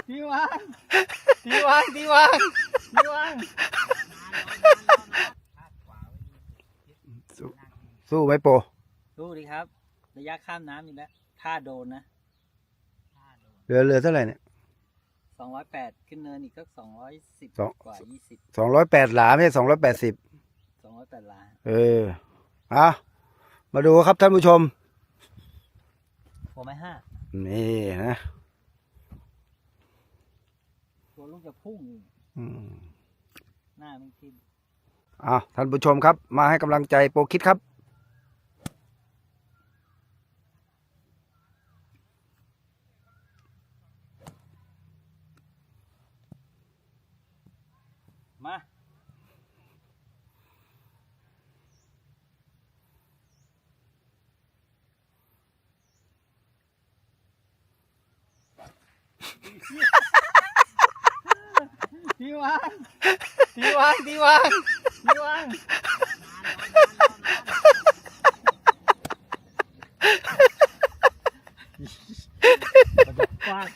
ทีวางทีวางทีวางทีวาง สู้ไหมโป ดูดิครับระยะข้ามน้ำอยู่แล้วถ้าโดนนะ เหลือเท่าไหร่เนี่ย 208ขึ้นเนินอีกก็210กว่า20 208 หลาไม่ใช่280 208 ล้าน เอามาดูครับท่านผู้ชม ผมไม่5นี่นะ ตัวลูกจะพุ่งหน้ามันทิ่ม ท่านผู้ชมครับมาให้กำลังใจโปรคิดครับมาทีวางทีวางทีวางทีวางฟาด